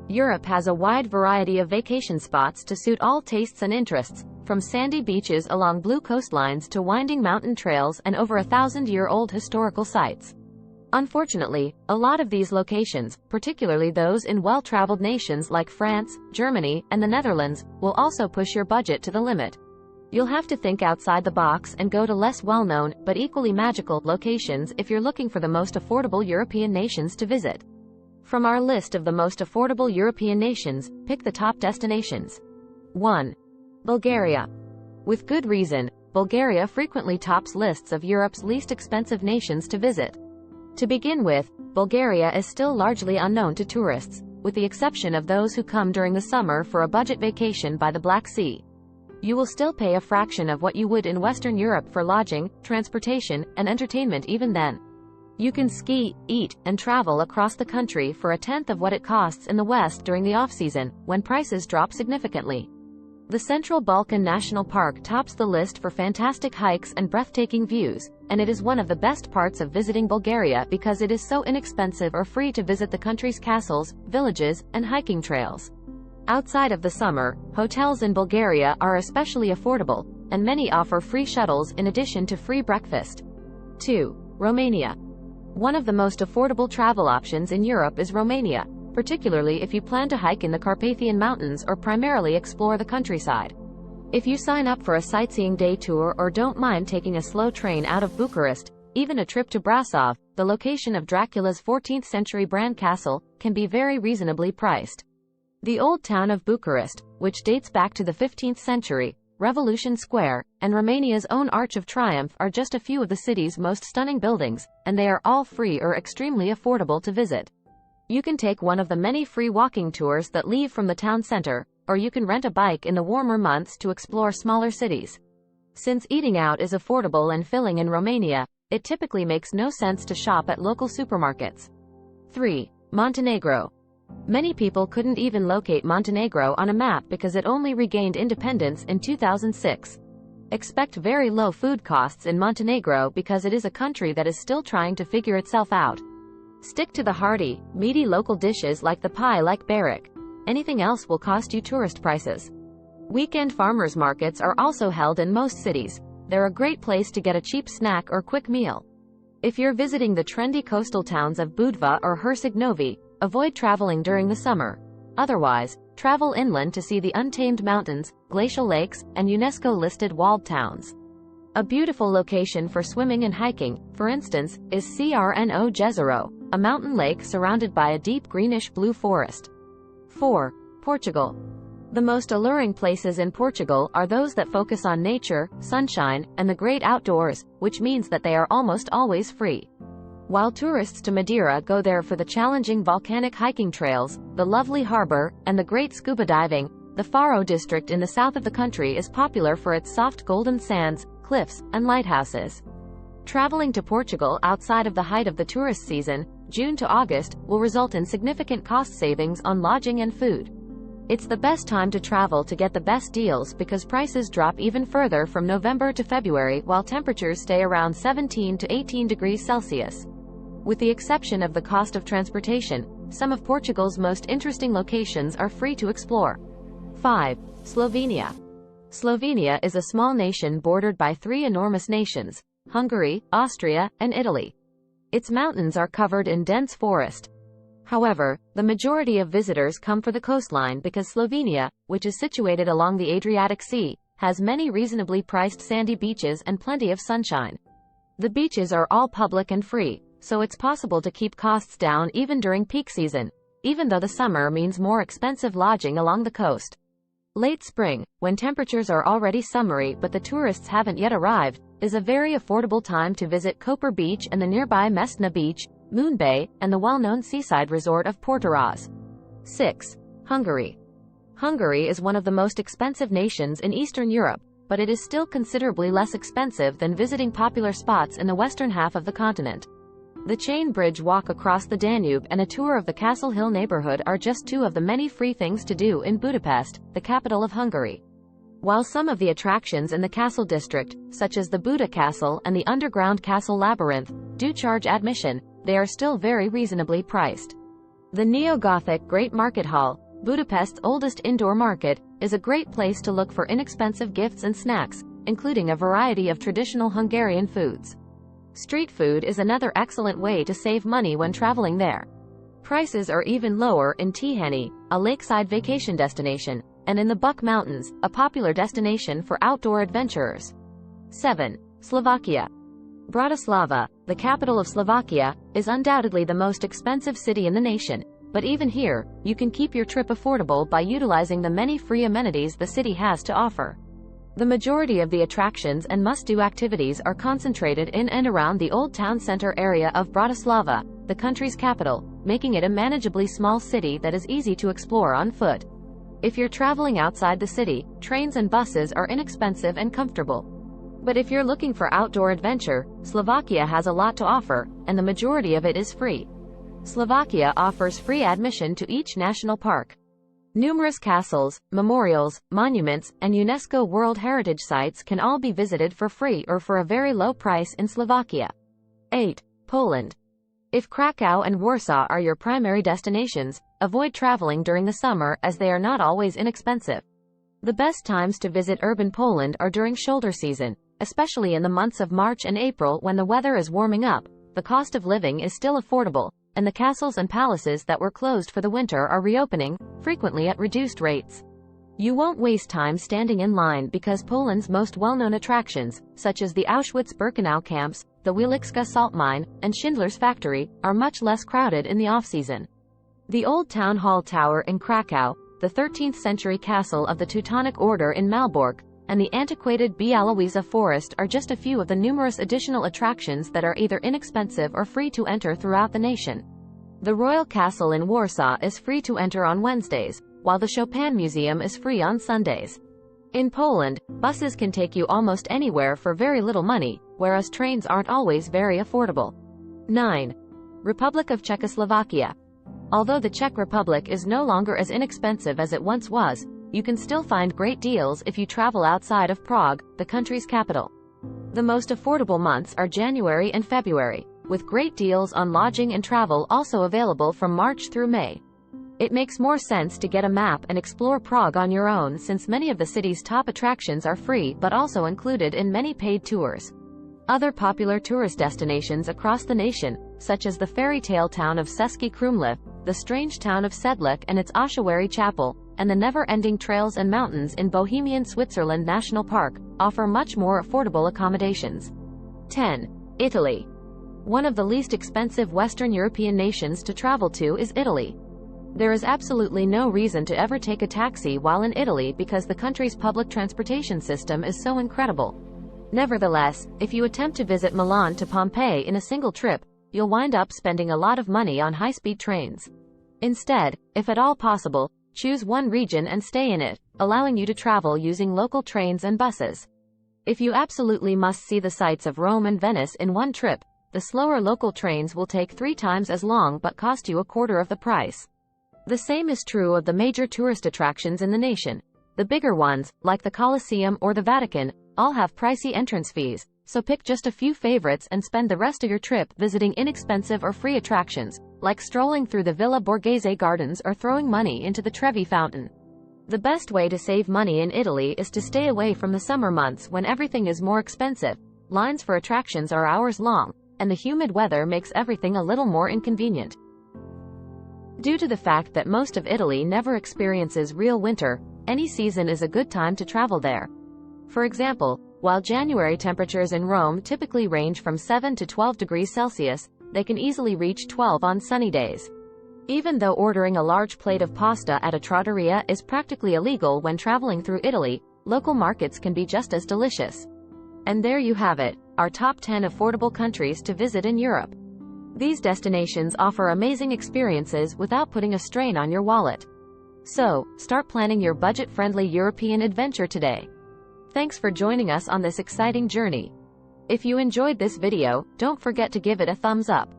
Europe has a wide variety of vacation spots to suit all tastes and interests, from sandy beaches along blue coastlines to winding mountain trails and over 1,000-year-old historical sites. Unfortunately, a lot of these locations, particularly those in well-traveled nations like France, Germany, and the Netherlands, will also push your budget to the limit. You'll have to think outside the box and go to less well-known, but equally magical, locations if you're looking for the most affordable European nations to visit. From our list of the most affordable European nations, pick the top destinations. 1. Bulgaria. With good reason, Bulgaria frequently tops lists of Europe's least expensive nations to visit. To begin with, Bulgaria is still largely unknown to tourists, with the exception of those who come during the summer for a budget vacation by the Black Sea. You will still pay a fraction of what you would in Western Europe for lodging, transportation, and entertainment even then. You can ski, eat, and travel across the country for a tenth of what it costs in the West during the off-season, when prices drop significantly. The Central Balkan National Park tops the list for fantastic hikes and breathtaking views, and it is one of the best parts of visiting Bulgaria because it is so inexpensive or free to visit the country's castles, villages, and hiking trails. Outside of the summer, hotels in Bulgaria are especially affordable, and many offer free shuttles in addition to free breakfast. 2. Romania. One of the most affordable travel options in Europe is Romania, particularly if you plan to hike in the Carpathian Mountains or primarily explore the countryside. If you sign up for a sightseeing day tour or don't mind taking a slow train out of Bucharest, even a trip to Brasov, the location of Dracula's 14th-century Bran castle, can be very reasonably priced. The old town of Bucharest, which dates back to the 15th century, Revolution Square, and Romania's own Arch of Triumph are just a few of the city's most stunning buildings, and they are all free or extremely affordable to visit. You can take one of the many free walking tours that leave from the town center, or you can rent a bike in the warmer months to explore smaller cities. Since eating out is affordable and filling in Romania, it typically makes no sense to shop at local supermarkets. 3. Montenegro. Many people couldn't even locate Montenegro on a map because it only regained independence in 2006. Expect very low food costs in Montenegro because it is a country that is still trying to figure itself out. Stick to the hearty, meaty local dishes like the pie-like Barik. Anything else will cost you tourist prices. Weekend farmers markets are also held in most cities. They're a great place to get a cheap snack or quick meal. If you're visiting the trendy coastal towns of Budva or Herceg Novi, avoid traveling during the summer. Otherwise, travel inland to see the untamed mountains, glacial lakes, and UNESCO-listed walled towns. A beautiful location for swimming and hiking, for instance, is Crno Jezero, a mountain lake surrounded by a deep greenish-blue forest. 4. Portugal. The most alluring places in Portugal are those that focus on nature, sunshine, and the great outdoors, which means that they are almost always free. While tourists to Madeira go there for the challenging volcanic hiking trails, the lovely harbor, and the great scuba diving, the Faro district in the south of the country is popular for its soft golden sands, cliffs, and lighthouses. Traveling to Portugal outside of the height of the tourist season, June to August, will result in significant cost savings on lodging and food. It's the best time to travel to get the best deals because prices drop even further from November to February while temperatures stay around 17 to 18 degrees Celsius. With the exception of the cost of transportation, some of Portugal's most interesting locations are free to explore. 5. Slovenia. Slovenia is a small nation bordered by three enormous nations, Hungary, Austria, and Italy. Its mountains are covered in dense forest. However, the majority of visitors come for the coastline because Slovenia, which is situated along the Adriatic Sea, has many reasonably priced sandy beaches and plenty of sunshine. The beaches are all public and free, so it's possible to keep costs down even during peak season, even though the summer means more expensive lodging along the coast. Late spring, when temperatures are already summery but the tourists haven't yet arrived, is a very affordable time to visit Koper Beach and the nearby Mestna Beach, Moon Bay, and the well-known seaside resort of Portoroz. 6. Hungary. Hungary is one of the most expensive nations in Eastern Europe, but it is still considerably less expensive than visiting popular spots in the western half of the continent. The chain bridge walk across the Danube and a tour of the Castle Hill neighborhood are just two of the many free things to do in Budapest, the capital of Hungary. While some of the attractions in the castle district, such as the Buda Castle and the underground castle labyrinth, do charge admission, they are still very reasonably priced. The neo-Gothic Great Market Hall, Budapest's oldest indoor market, is a great place to look for inexpensive gifts and snacks, including a variety of traditional Hungarian foods. Street food is another excellent way to save money when traveling there. Prices are even lower in Tihany, a lakeside vacation destination, and in the Buk Mountains, a popular destination for outdoor adventurers. 7. Slovakia. Bratislava, the capital of Slovakia, is undoubtedly the most expensive city in the nation, but even here, you can keep your trip affordable by utilizing the many free amenities the city has to offer. The majority of the attractions and must-do activities are concentrated in and around the Old Town Center area of Bratislava, the country's capital, making it a manageably small city that is easy to explore on foot. If you're traveling outside the city, trains and buses are inexpensive and comfortable. But if you're looking for outdoor adventure, Slovakia has a lot to offer, and the majority of it is free. Slovakia offers free admission to each national park. Numerous castles, memorials, monuments, and UNESCO World Heritage Sites can all be visited for free or for a very low price in Slovakia. 8. Poland. If Krakow and Warsaw are your primary destinations, avoid traveling during the summer as they are not always inexpensive. The best times to visit urban Poland are during shoulder season, especially in the months of March and April when the weather is warming up, the cost of living is still affordable, and the castles and palaces that were closed for the winter are reopening, frequently at reduced rates. You won't waste time standing in line because Poland's most well-known attractions, such as the Auschwitz-Birkenau camps, the Wieliczka salt mine, and Schindler's factory, are much less crowded in the off-season. The Old Town Hall Tower in Krakow, the 13th-century castle of the Teutonic Order in Malbork, and the antiquated Białowieża Forest are just a few of the numerous additional attractions that are either inexpensive or free to enter throughout the nation. The Royal Castle in Warsaw is free to enter on Wednesdays, while the Chopin Museum is free on Sundays. In Poland, buses can take you almost anywhere for very little money, whereas trains aren't always very affordable. 9. Republic of Czechoslovakia. Although the Czech Republic is no longer as inexpensive as it once was, you can still find great deals if you travel outside of Prague, the country's capital. The most affordable months are January and February, with great deals on lodging and travel also available from March through May. It makes more sense to get a map and explore Prague on your own since many of the city's top attractions are free but also included in many paid tours. Other popular tourist destinations across the nation, such as the fairy tale town of Český Krumlov, the strange town of Sedlec and its ossuary chapel, and the never-ending trails and mountains in Bohemian Switzerland National Park, offer much more affordable accommodations. 10. Italy. One of the least expensive Western European nations to travel to is Italy. There is absolutely no reason to ever take a taxi while in Italy because the country's public transportation system is so incredible. Nevertheless, if you attempt to visit Milan to Pompeii in a single trip, you'll wind up spending a lot of money on high-speed trains. Instead, if at all possible, choose one region and stay in it, allowing you to travel using local trains and buses. If you absolutely must see the sights of Rome and Venice in one trip, the slower local trains will take 3 times as long but cost you a quarter of the price. The same is true of the major tourist attractions in the nation. The bigger ones, like the Colosseum or the Vatican, all have pricey entrance fees, so pick just a few favorites and spend the rest of your trip visiting inexpensive or free attractions, like strolling through the Villa Borghese gardens or throwing money into the Trevi fountain. The best way to save money in Italy is to stay away from the summer months when everything is more expensive, lines for attractions are hours long, and the humid weather makes everything a little more inconvenient. Due to the fact that most of Italy never experiences real winter, any season is a good time to travel there. For example, while January temperatures in Rome typically range from 7 to 12 degrees Celsius, they can easily reach 12 on sunny days. Even though ordering a large plate of pasta at a trattoria is practically illegal when traveling through Italy, local markets can be just as delicious. And there you have it, our top 10 affordable countries to visit in Europe. These destinations offer amazing experiences without putting a strain on your wallet. So, start planning your budget-friendly European adventure today. Thanks for joining us on this exciting journey. If you enjoyed this video, don't forget to give it a thumbs up.